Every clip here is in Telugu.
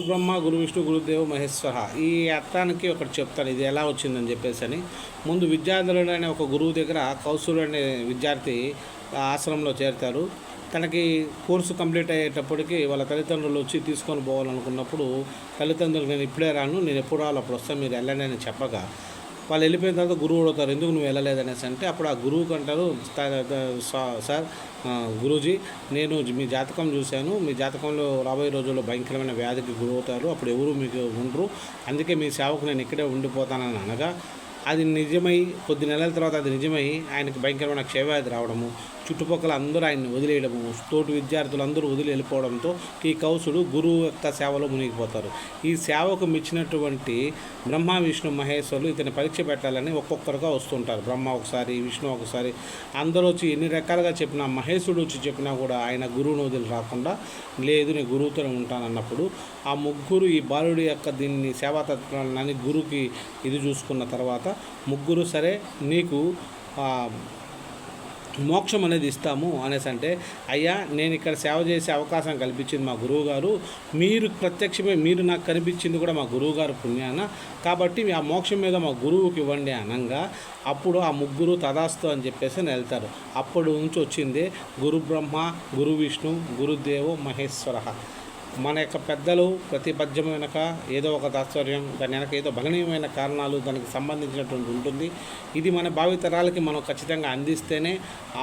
బ్రహ్మ గురు విష్ణు గురుదేవ మహేశ్వర ఈ అర్థానికి ఒకటి చెప్తాను, ఇది ఎలా వచ్చిందని చెప్పేసి అని. ముందు విద్యార్థులు అనే ఒక గురువు దగ్గర కౌశలుడు అనే విద్యార్థి ఆశ్రమంలో చేరుతారు. తనకి కోర్సు కంప్లీట్ అయ్యేటప్పటికి వాళ్ళ తల్లిదండ్రులు వచ్చి తీసుకొని పోవాలనుకున్నప్పుడు తల్లిదండ్రులు నేను ఇప్పుడే రాను, నేను ఎప్పుడు రావాలి అప్పుడు వస్తాను, మీరు వెళ్ళండి అని చెప్పగా వాళ్ళు వెళ్ళిపోయిన తర్వాత గురువు అడుగుతారు, ఎందుకు నువ్వు వెళ్ళలేదనేసి. అంటే అప్పుడు ఆ గురువుకి అంటారు, సార్ గురూజీ, నేను మీ జాతకం చూశాను, మీ జాతకంలో రాబోయే రోజుల్లో భయంకరమైన వ్యాధికి గురవుతారు, అప్పుడు ఎవరు మీకు ఉండరు, అందుకే మీ సేవకు నేను ఇక్కడే ఉండిపోతానని అనగా అది నిజమై కొద్ది నెలల తర్వాత అది నిజమై ఆయనకి భయంకరమైన క్షయవ్యాధి రావడము, చుట్టుపక్కల అందరూ ఆయన్ని వదిలేయడము, తోటి విద్యార్థులు అందరూ వదిలి వెళ్ళిపోవడంతో ఈ కౌసుడు గురువు యొక్క సేవలో మునిగిపోతారు. ఈ సేవకు మెచ్చినటువంటి బ్రహ్మ విష్ణు మహేశ్వరులు ఇతని పరీక్ష పెట్టాలని ఒక్కొక్కరుగా వస్తుంటారు. బ్రహ్మ ఒకసారి, విష్ణు ఒకసారి, అందరూ వచ్చి ఎన్ని రకాలుగా చెప్పినా, మహేశ్వరుడు వచ్చి చెప్పినా కూడా ఆయన గురువును వదిలి రాకుండా లేదు నేను గురువుతోనే ఉంటానన్నప్పుడు ఆ ముగ్గురు ఈ బాలుడి యొక్క దీన్ని సేవాతత్వాన్ని గురువుకి ఇది చూసుకున్న తర్వాత ముగ్గురు సరే నీకు మోక్షం అనేది ఇస్తాము అనేసి అంటే, అయ్యా నేను ఇక్కడ సేవ చేసే అవకాశం కల్పించింది మా గురువు గారు, మీరు ప్రత్యక్షమే మీరు నాకు కనిపించింది కూడా మా గురువు గారు పుణ్యాన, కాబట్టి ఆ మోక్షం మీద మా గురువుకి ఇవ్వండి అనగా అప్పుడు ఆ ముగ్గురు తదాస్తు అని చెప్పేసి వెళ్తారు. అప్పుడు నుంచి వచ్చింది గురు బ్రహ్మ గురు విష్ణు గురుదేవో మహేశ్వర. మన యొక్క పెద్దలు ప్రతి పద్యం వెనక ఏదో ఒక తాత్పర్యం, దాని వెనక ఏదో బలనీయమైన కారణాలు దానికి సంబంధించినటువంటి ఉంటుంది. ఇది మన భావితరాలకి మనం ఖచ్చితంగా అందిస్తేనే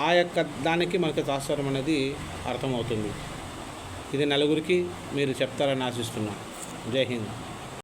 ఆ యొక్క దానికి మనకి తాత్పర్యం అనేది అర్థమవుతుంది. ఇది నలుగురికి మీరు చెప్తారని ఆశిస్తున్నాను. జై హింద్.